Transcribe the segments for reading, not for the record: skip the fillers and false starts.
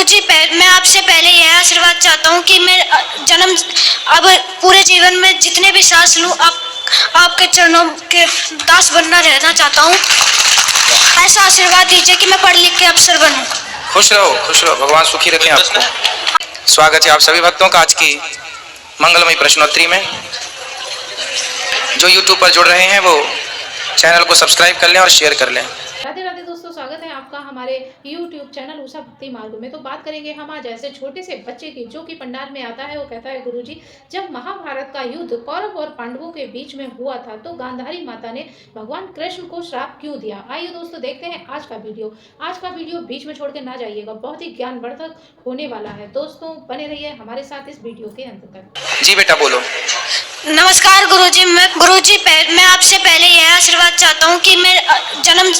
गुरुजी, मैं आपसे पहले यह आशीर्वाद चाहता हूँ कि मैं जन्म अब पूरे जीवन में जितने भी सांस लूँ आपके चरणों के दास बनना रहना चाहता हूँ। ऐसा आशीर्वाद दीजिए कि मैं पढ़ लिख के अफसर बनूं। खुश रहो, भगवान सुखी रखें आपको। स्वागत है आप सभी भक्तों का आज की मंगलमयी प्रश्नोत्तरी में। जो YouTube पर जुड़ रहे हैं वो चैनल को सब्सक्राइब कर लें और शेयर कर लें। राधे राधे दोस्तों, स्वागत है आपका हमारे YouTube चैनल उषा भक्ति मार्ग में। तो बात करेंगे हम आज ऐसे छोटे से बच्चे की जो कि पंडाल में आता है। वो कहता है, गुरुजी, जब महाभारत का युद्ध कौरव और पांडवों के बीच में हुआ था तो गांधारी माता ने भगवान कृष्ण को श्राप क्यों दिया। आइए दोस्तों देखते हैं आज का वीडियो। आज का वीडियो बीच में छोड़ के ना जाइएगा, बहुत ही ज्ञानवर्धक होने वाला है। दोस्तों बने रहिए हमारे साथ इस वीडियो के अंत तक। जी बेटा बोलो। नमस्कार गुरुजी, मैं आपसे पहले यह आशीर्वाद चाहता हूँ कि मैं जन्म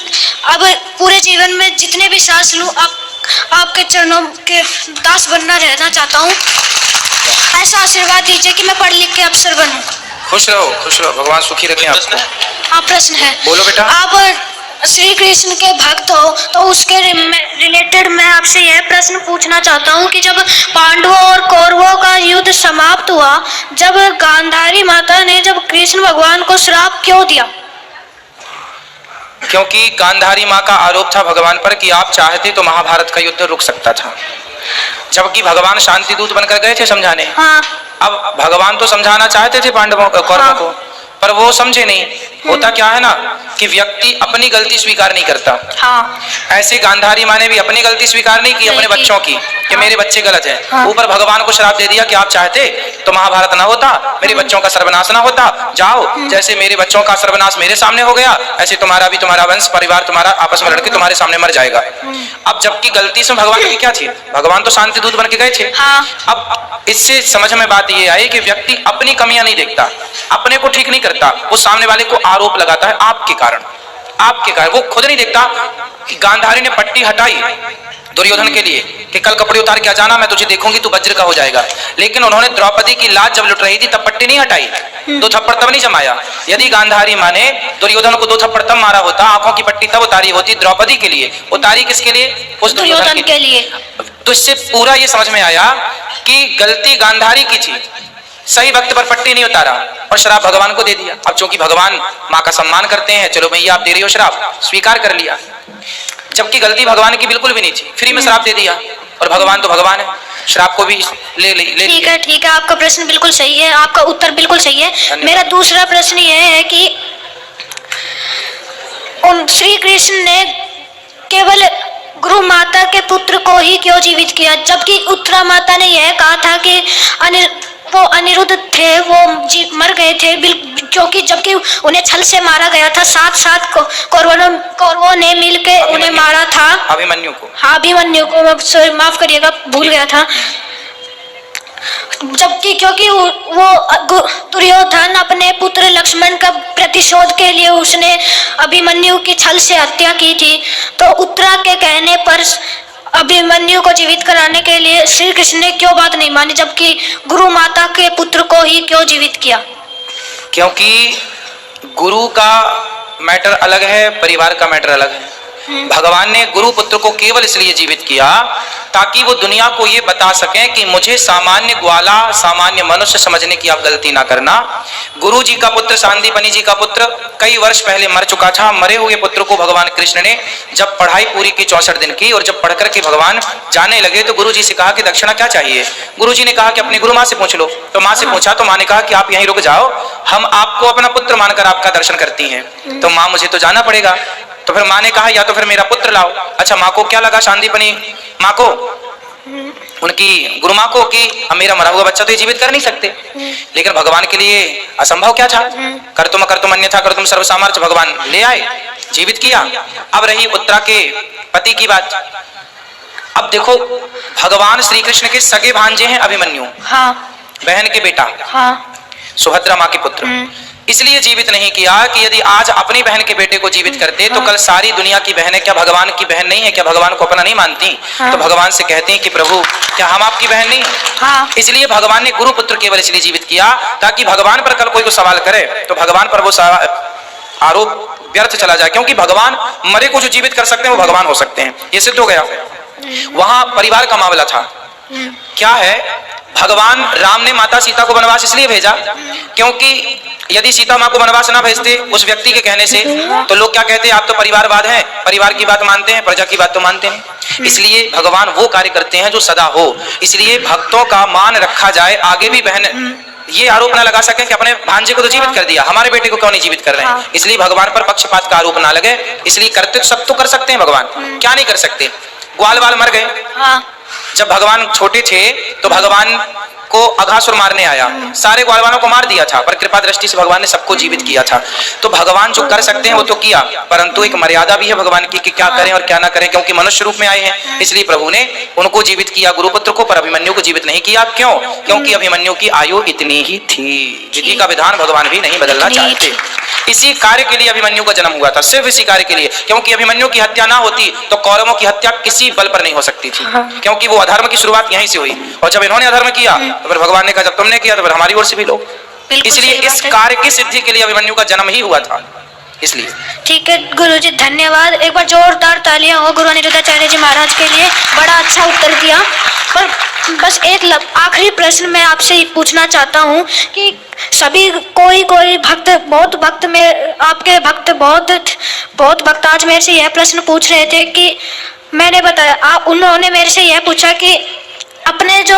अब पूरे जीवन में जितने भी सांस लूँ आपके चरणों के दास बनना रहना चाहता हूँ। ऐसा आशीर्वाद दीजिए कि मैं पढ़ लिख के अफसर बनूं। खुश रहो, भगवान सुखी रखें आपको। आप प्रश्न है, बोलो बेटा। आप श्री कृष्ण के भक्त हो तो उसके रिलेटेड मैं आपसे यह प्रश्न पूछना चाहता हूँ कि जब पांडवों और कौरवों का युद्ध समाप्त हुआ, जब गांधारी माता ने जब कृष्ण भगवान को श्राप क्यों दिया। क्योंकि गांधारी माँ का आरोप था भगवान पर कि आप चाहते तो महाभारत का युद्ध रुक सकता था, जबकि भगवान शांति दूत बनकर गए थे समझाने। हाँ। अब भगवान तो समझाना चाहते थे पांडवों को, कौरवों को, पर वो समझे नहीं। होता क्या है ना कि व्यक्ति अपनी गलती स्वीकार नहीं करता। हाँ। ऐसे गांधारी माँ ने भी अपनी गलती स्वीकार नहीं की अपने बच्चों की कि मेरे बच्चे गलत हैं। हाँ। ऊपर भगवान को श्राप दे दिया कि आप चाहते तो महाभारत ना होता, मेरे बच्चों का सर्वनाश ना होता। जाओ, जैसे मेरे बच्चों का सर्वनाश मेरे सामने हो गया, ऐसे तुम्हारा भी, तुम्हारा वंश परिवार तुम्हारा आपस में लड़के तुम्हारे सामने मर जाएगा। अब जबकि गलती से भगवान की क्या थी, भगवान तो शांति दूत बन के गए थे। हाँ। अब इससे समझ में बात ये आई कि व्यक्ति अपनी कमियां नहीं देखता, अपने को ठीक नहीं करता, वो सामने वाले को आरोप लगाता है आपके कारण। वो खुद नहीं देखता कि गांधारी ने पट्टी हटाई दुर्योधन के लिए कि कल कपड़े उतार के आ जाना, मैं तुझे देखूंगी तू वज्र का हो जाएगा। लेकिन उन्होंने द्रौपदी की लाज जब लुट रही थी तब पट्टी नहीं हटाई, 2 थप्पड़ तब नहीं जमाया। यदि गांधारी माँ ने दुर्योधन को 2 थप्पड़ तब मारा होता, आंखों की पट्टी तब उतारी होती द्रौपदी के लिए, उतारी किसके लिए, उस दुर्योधन के लिए। तो इससे पूरा ये समझ में आया कि गलती गांधारी की थी, सही वक्त पर पट्टी नहीं उतारा और श्राप भगवान को दे दिया। अब चूंकि भगवान माँ का सम्मान करते हैं, चलो भैया आप दे रही हो श्राप, स्वीकार कर लिया, जबकि गलती भगवान की बिल्कुल भी नहीं थी, फ्री में श्राप दे दिया। और भगवान तो भगवान है, श्राप को भी ले ठीक है, आपका प्रश्न बिल्कुल सही है, आपका उत्तर बिल्कुल सही है। मेरा दूसरा प्रश्न यह है कि उन श्री कृष्ण ने केवल गुरु माता के पुत्र को ही क्यों जीवित किया, जबकि उत्तरा माता ने यह कहा था कि वो अनिरुद्ध थे, वो मर गए थे, क्योंकि जबकि उन्हें छल से मारा गया था। 7 कौरवों ने मिलकर उन्हें मारा था, अभिमन्यु को। हाँ, अभिमन्यु को, माफ करिएगा भूल गया था। जबकि क्योंकि वो दुर्योधन अपने पुत्र लक्ष्मण का प्रतिशोध के लिए उसने अभिमन्यु की छल से हत्या की थी, तो उत्तरा के कहने पर अभिमन्यु को जीवित कराने के लिए श्री कृष्ण ने क्यों बात नहीं मानी, जबकि गुरु माता के पुत्र को ही क्यों जीवित किया। क्योंकि गुरु का मैटर अलग है, परिवार का मैटर अलग है। भगवान ने गुरु पुत्र को केवल इसलिए जीवित किया ताकि वो दुनिया को ये बता सकें कि मुझे सामान्य ग्वाला, सामान्य मनुष्य समझने की आप गलती ना करना। गुरु जी का पुत्र, सांदीपनि जी का पुत्र कई वर्ष पहले मर चुका था। मरे हुए पुत्र को भगवान कृष्ण ने जब पढ़ाई पूरी की 64 दिन की और जब पढ़ करके भगवान जाने लगे तो गुरु जी से कहा कि दक्षिणा क्या चाहिए। गुरु जी ने कहा कि अपनी गुरु माँ से पूछ लो। तो माँ से पूछा तो माँ ने कहा कि आप यहीं रुक जाओ, हम आपको अपना पुत्र मानकर आपका दर्शन करती हैं। तो माँ मुझे तो जाना पड़ेगा। तो फिर माँ ने कहा या तो फिर मेरा पुत्र लाओ। अच्छा, माँ को क्या लगा, सांदीपनि माँ को, उनकी गुरु माँ को, कि अब मेरा मरा हुआ बच्चा तो ये जीवित कर नहीं सकते। लेकिन भगवान के लिए असंभव क्या था, कर तुम अन्यथा कर तुम सर्व सामर्थ्य, भगवान ले आए, जीवित किया। अब रही उत्तरा के पति की बात। अब देखो, भगवान श्री कृष्ण के सगे भांजे हैं अभिमन्यु, हाँ, बहन के बेटा, हाँ, सुभद्रा माँ के पुत्र। इसलिए जीवित नहीं किया कि यदि आज अपनी बहन के बेटे को जीवित करते तो कल सारी दुनिया की बहनें क्या भगवान की बहन नहीं है, क्या भगवान को अपना नहीं मानती। तो भगवान से कहती हैं कि प्रभु क्या हम आपकी बहन नहीं। हाँ। इसलिए भगवान ने गुरु पुत्र केवल इसलिए जीवित किया ताकि भगवान पर कल कोई को सवाल करे तो भगवान पर वो आरोप व्यर्थ चला जाए, क्योंकि भगवान मरे को जो जीवित कर सकते हैं वो भगवान हो सकते हैं। ये सिद्ध हो गया। वहां परिवार का मामला था। क्या है, भगवान राम ने माता सीता को वनवास इसलिए भेजा क्योंकि यदि सीता माँ को वनवास ना भेजते उस व्यक्ति के कहने से, तो लोग क्या कहते, आप तो परिवारवाद हैं, परिवार की बात मानते हैं, प्रजा की बात तो मानते नहीं। इसलिए भगवान वो कार्य करते हैं जो सदा हो। इसलिए भक्तों का मान रखा जाए। आगे भी बहन ये आरोप ना लगा सके कि अपने भांजे को तो जीवित कर दिया, हमारे बेटे को क्यों नहीं जीवित कर रहे हैं। इसलिए भगवान पर पक्षपात का आरोप ना लगे। इसलिए करते तो सब तो कर सकते हैं भगवान, क्या नहीं कर सकते। ग्वाल वाल मर गए, जब भगवान छोटे थे तो भगवान को अघासुर मारने आया, सारे ग्वालवालों को मार दिया था, पर कृपा दृष्टि से भगवान ने सबको जीवित किया था। तो भगवान जो कर सकते हैं वो तो किया, परंतु एक मर्यादा भी है भगवान की कि क्या करें और क्या ना करें, क्योंकि मनुष्य रूप में आए हैं। इसलिए प्रभु ने उनको जीवित किया, गुरुपुत्र को, पर अभिमन्यु को जीवित नहीं किया। क्यों? क्योंकि अभिमन्यु की आयु इतनी ही थी। विधि का विधान भगवान भी नहीं बदलना चाहते। इसी कार्य के लिए अभिमन्यु का जन्म हुआ था, सिर्फ इसी कार्य के लिए। क्योंकि अभिमन्यु की हत्या ना होती तो कौरवों की हत्या किसी बल पर नहीं हो सकती थी, क्योंकि वो अधर्म की शुरुआत यहीं से हुई। और जब इन्होंने अधर्म किया तो फिर भगवान ने कहा जब तुमने किया तो फिर हमारी ओर से भी लो। इसलिए इस कार्य की सिद्धि के लिए अभिमन्यु का जन्म ही हुआ था। इसलिए ठीक है गुरुजी, धन्यवाद। एक बार जोरदार तालियां हो गुरु अनिरुद्धाचार्य जी महाराज के लिए, बड़ा अच्छा उत्तर दिया। पर बस एक आखिरी प्रश्न मैं आपसे ही पूछना चाहता हूँ कि सभी कोई भक्त, बहुत भक्त में आपके भक्त बहुत भक्त आज मेरे से यह प्रश्न पूछ रहे थे कि मैंने बताया, उन्होंने मेरे से यह पूछा कि अपने जो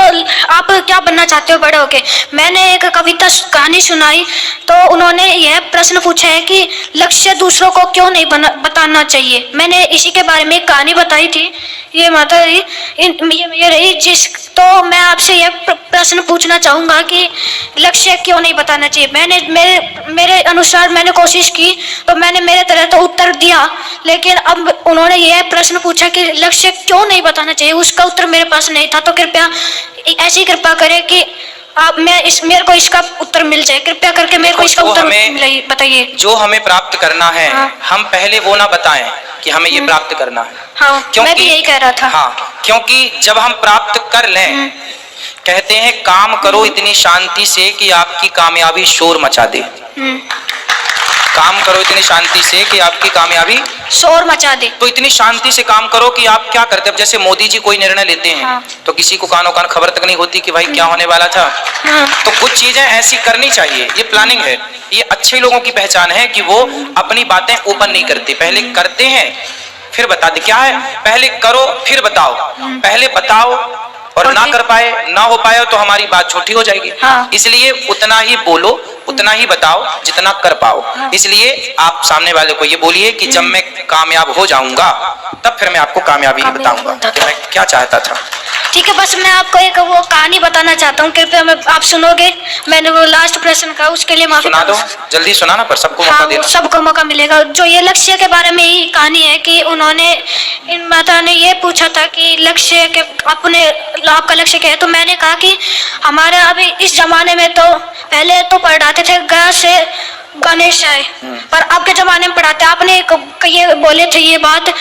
आप क्या बनना चाहते हो बड़े होके। मैंने एक कविता कहानी सुनाई तो उन्होंने यह प्रश्न पूछा है कि लक्ष्य दूसरों को क्यों नहीं बताना चाहिए। मैंने इसी के बारे में एक कहानी बताई थी, ये माता ये रही जिस। तो मैं आपसे यह प्रश्न पूछना चाहूँगा कि लक्ष्य क्यों नहीं बताना चाहिए। मैंने मेरे अनुसार मैंने कोशिश की तो मैंने मेरे तरह तो उत्तर दिया, लेकिन अब उन्होंने यह प्रश्न पूछा कि लक्ष्य क्यों नहीं बताना चाहिए, उसका उत्तर मेरे पास नहीं था। तो कृपया ऐसी कृपा करें कि आप मेरे को इसका उत्तर मिल जाए, कृपया करके मेरे को इसका उत्तर बताइए। जो हमें प्राप्त करना है हम पहले वो ना बताएं कि हमें ये प्राप्त करना है। हाँ, मैं भी यही कह रहा था। हाँ, क्योंकि जब हम प्राप्त कर लें, कहते हैं काम करो इतनी शांति से कि आपकी कामयाबी शोर मचा दे। काम करो इतनी शांति से कि आपकी कामयाबी शोर मचा दे। तो इतनी शांति से काम करो कि आप क्या करते हैं। जैसे मोदी जी कोई निर्णय लेते हैं तो किसी को कानों कान खबर तक नहीं होती कि भाई क्या होने वाला था। तो कुछ चीजें ऐसी करनी चाहिए, ये प्लानिंग है। ये अच्छे लोगों की पहचान है कि वो अपनी बातें ओपन नहीं करते, पहले करते हैं फिर बता दे। क्या है, पहले करो फिर बताओ। पहले बताओ और ना कर पाए, ना हो पाए तो हमारी बात छोटी हो जाएगी। इसलिए उतना ही बोलो, उतना ही बताओ जितना कर पाओ। इसलिए आप सामने वाले को ये बोलिए कि जब मैं कामयाब हो जाऊंगा तब फिर मैं आपको कामयाबी बताऊंगा कि मैं क्या चाहता था। ठीक है, बस मैं आपको एक वो कहानी बताना चाहता हूँ, कृपया आप सुनोगे। मैंने वो लास्ट प्रश्न का, उसके लिए माफी। सुना दो, जल्दी सुना ना, पर सबको मौका देना। सबको मौका मिलेगा। जो ये लक्ष्य के बारे में ही कहानी है कि उन्होंने, इन माता ने ये पूछा था कि लक्ष्य के अपने आपका लक्ष्य क्या है। तो मैंने कहा कि हमारे अभी इस जमाने में तो पहले तो पढ़ाते थे ग से गणेश आए, पर अब के जमाने में पढ़ाते। आपने ये बोले थे ये बात,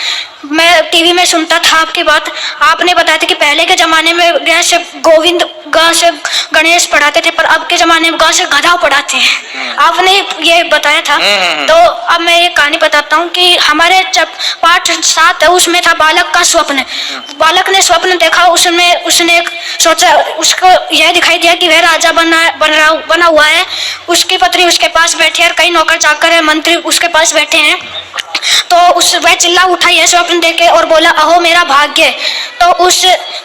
मैं टीवी में सुनता था आपकी बात। आपने बताया था कि पहले के जमाने में ग से गोविंद, ग से गणेश पढ़ाते थे, पर अब के जमाने में ग से गधा पढ़ाते हैं। आपने ये बताया था। तो अब मैं एक कहानी बताता हूँ कि हमारे जब पाठ 7 है उसमें था बालक का स्वप्न। बालक ने स्वप्न देखा, उसने सोचा, उसको यह दिखाई दिया कि वह राजा बना हुआ है। उसकी पत्नी उसके पास बैठी है, कई नौकर चाकर है, मंत्री उसके पास बैठे हैं। तो वह चिल्ला उठा यह स्वप्न देखे और बोला, अहो मेरा भाग्य। तो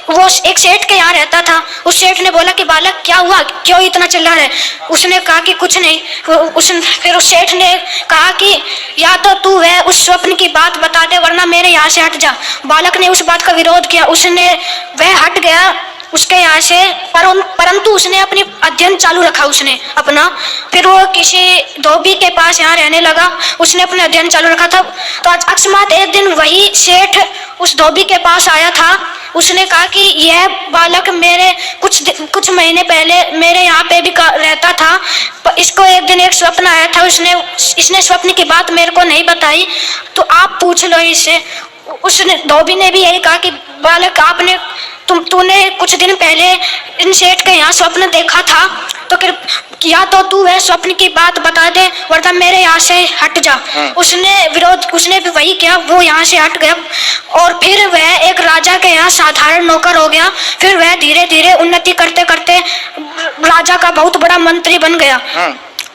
वो एक सेठ के यहाँ रहता था। उस सेठ ने बोला कि बालक क्या हुआ, क्यों इतना चिल्ला रहे। उसने कहा कि कुछ नहीं। फिर उस सेठ ने कहा कि या तो तू वह उस स्वप्न की बात बता दे वरना मेरे यहाँ से हट जा। बालक ने उस बात का विरोध किया, वह हट गया उसके यहाँ से, परंतु उसने अपनी अध्ययन चालू रखा उसने अपना। फिर वो किसी धोबी के पास यहाँ रहने लगा, उसने अपना अध्ययन चालू रखा था। तो आज अकस्मात एक दिन वही सेठ उस धोबी के पास आया था। उसने कहा कि यह बालक मेरे कुछ महीने पहले मेरे यहाँ पे भी रहता था, इसको एक दिन एक स्वप्न आया था, इसने स्वप्न की बात मेरे को नहीं बताई, तो आप पूछ लो इससे। उसने धोबी ने भी यही कहा कि बालक तूने कुछ दिन पहले इन सेठ के यहाँ स्वप्न देखा था, तो या तो तू वह स्वप्न की बात बता दे वरना मेरे यहाँ से हट जा। उसने भी वही किया, वो यहाँ से हट गया और फिर वह एक राजा के यहाँ साधारण नौकर हो गया। फिर वह धीरे धीरे उन्नति करते करते राजा का बहुत बड़ा मंत्री बन गया।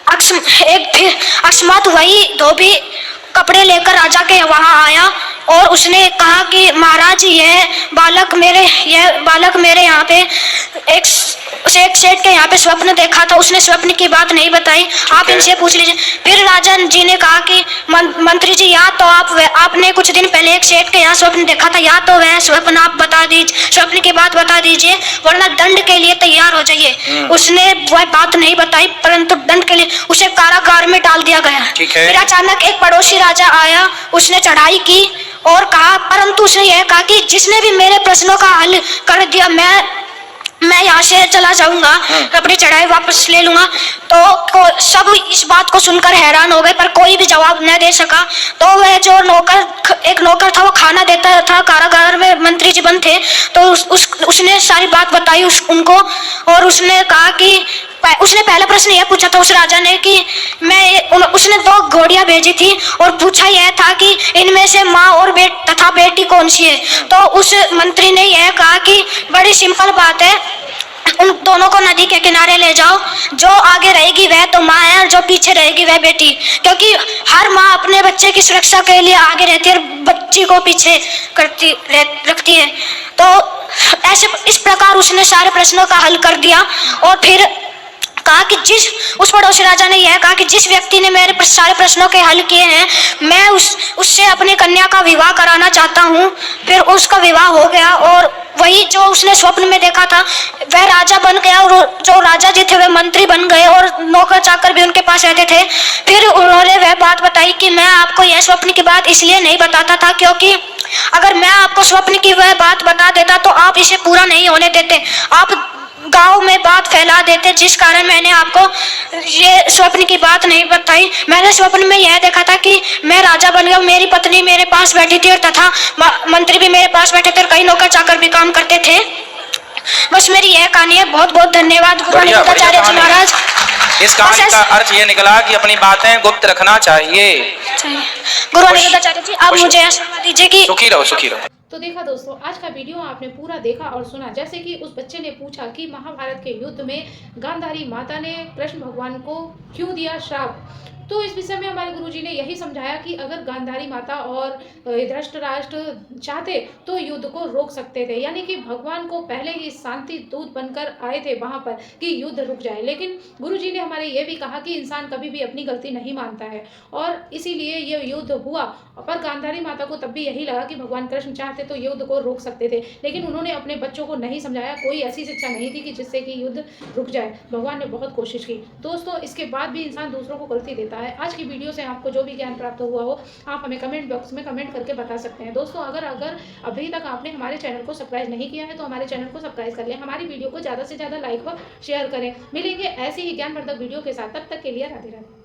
अकस्मात वही धोबी कपड़े लेकर राजा के वहां आया और उसने कहा कि महाराज यह बालक मेरे यहाँ पे एक सेठ के यहाँ पे स्वप्न देखा था। उसने स्वप्न की बात नहीं बताई, आप इनसे पूछ लीजिए। फिर राजा जी ने कहा कि मंत्री जी या तो आपने कुछ दिन पहले एक सेठ के यहाँ स्वप्न देखा था, या तो वह स्वप्न आप बता दीजिए, स्वप्न की बात बता दीजिए वरना दंड के लिए तैयार हो जाइए। उसने वह बात नहीं बताई परंतु दंड के लिए उसे कारागार में डाल दिया गया। फिर अचानक एक पड़ोसी राजा आया, उसने चढ़ाई की और कहा, परंतु उसने यह कहा कि जिसने भी मेरे प्रश्नों का हल कर दिया मैं यहाँ से चला जाऊंगा, अपनी चढ़ाई वापस ले लूंगा। तो सब इस बात को सुनकर हैरान हो गए पर कोई भी जवाब न दे सका। तो वह जो एक नौकर था वो खाना देता था, कारागार में मंत्री जी बंद थे, तो उसने सारी बात बताई उनको और उसने कहा कि उसने पहला प्रश्न यह पूछा था उस राजा ने कि उसने 2 घोड़ियां भेजी थी और पूछा यह था कि इनमें से माँ और तथा बेटी कौन सी है। तो उस मंत्री ने यह कहा कि बड़ी सिंपल बात है, उन दोनों को नदी के किनारे ले जाओ, जो आगे रहेगी वह तो माँ है और जो पीछे रहेगी वह बेटी, क्योंकि हर माँ अपने बच्चे की सुरक्षा के लिए आगे रहती है और बच्ची को पीछे रखती है। तो ऐसे इस प्रकार उसने सारे प्रश्नों का हल कर दिया और फिर कहा कि उस पड़ोसी राजा ने यह कहा कि जिस व्यक्ति ने मेरे सारे प्रश्नों के हल किए हैं मैं उससे अपनी कन्या का विवाह कराना चाहता हूँ। फिर उसका विवाह हो गया और वही जो उसने स्वप्न में देखा था वह राजा बन गया और जो राजा जी थे वह मंत्री बन गए और नौकर चाकर भी उनके पास रहते थे। फिर उन्होंने वह बात बताई कि मैं आपको यह स्वप्न की बात इसलिए नहीं बताता था क्योंकि अगर मैं आपको स्वप्न की वह बात बता देता तो आप इसे पूरा नहीं होने देते, आप गांव में बात फैला देते, जिस कारण मैंने आपको ये स्वप्न की बात नहीं बताई। मैंने स्वप्न में यह देखा था कि मैं राजा बन गया, मेरी पत्नी मेरे पास बैठी थी और तथा मंत्री भी मेरे पास बैठे थे और कई नौकर चाकर भी काम करते थे। बस मेरी यह कहानी है। बहुत बहुत धन्यवाद गुरु अनिरुद्धाचार्य जी महाराज। इस कहानी का अर्थ ये निकला कि अपनी बातें गुप्त रखना चाहिए। गुरु अनिरुद्धाचार्य जी आप मुझे आशीर्वाद दीजिए कि सुखी रहो, सुखी रहो। तो देखा दोस्तों, आज का वीडियो आपने पूरा देखा और सुना। जैसे कि उस बच्चे ने पूछा कि महाभारत के युद्ध में गांधारी माता ने कृष्ण भगवान को क्यों दिया श्राप, तो इस विषय में हमारे गुरुजी ने यही समझाया कि अगर गांधारी माता और धृतराष्ट्र चाहते तो युद्ध को रोक सकते थे, यानी कि भगवान को पहले ही शांति दूत बनकर आए थे वहां पर कि युद्ध रुक जाए। लेकिन गुरुजी ने हमारे ये भी कहा कि इंसान कभी भी अपनी गलती नहीं मानता है और इसीलिए ये युद्ध हुआ। पर गांधारी माता को तब भी यही लगा कि भगवान कृष्ण चाहते तो युद्ध को रोक सकते थे, लेकिन उन्होंने अपने बच्चों को नहीं समझाया। कोई ऐसी शिक्षा नहीं थी कि जिससे कि युद्ध रुक जाए। भगवान ने बहुत कोशिश की। दोस्तों, इसके बाद भी इंसान दूसरों को गलती देता है। आज की वीडियो से आपको जो भी ज्ञान प्राप्त हुआ हो आप हमें कमेंट बॉक्स में कमेंट करके बता सकते हैं। दोस्तों, अगर अभी तक आपने हमारे चैनल को सब्सक्राइब नहीं किया है तो हमारे चैनल को सब्सक्राइब कर लें, हमारी वीडियो को ज़्यादा से ज़्यादा लाइक व शेयर करें। मिलेंगे ऐसी ही ज्ञानवर्धक वीडियो के साथ, तब तक के लिए राधे राधे।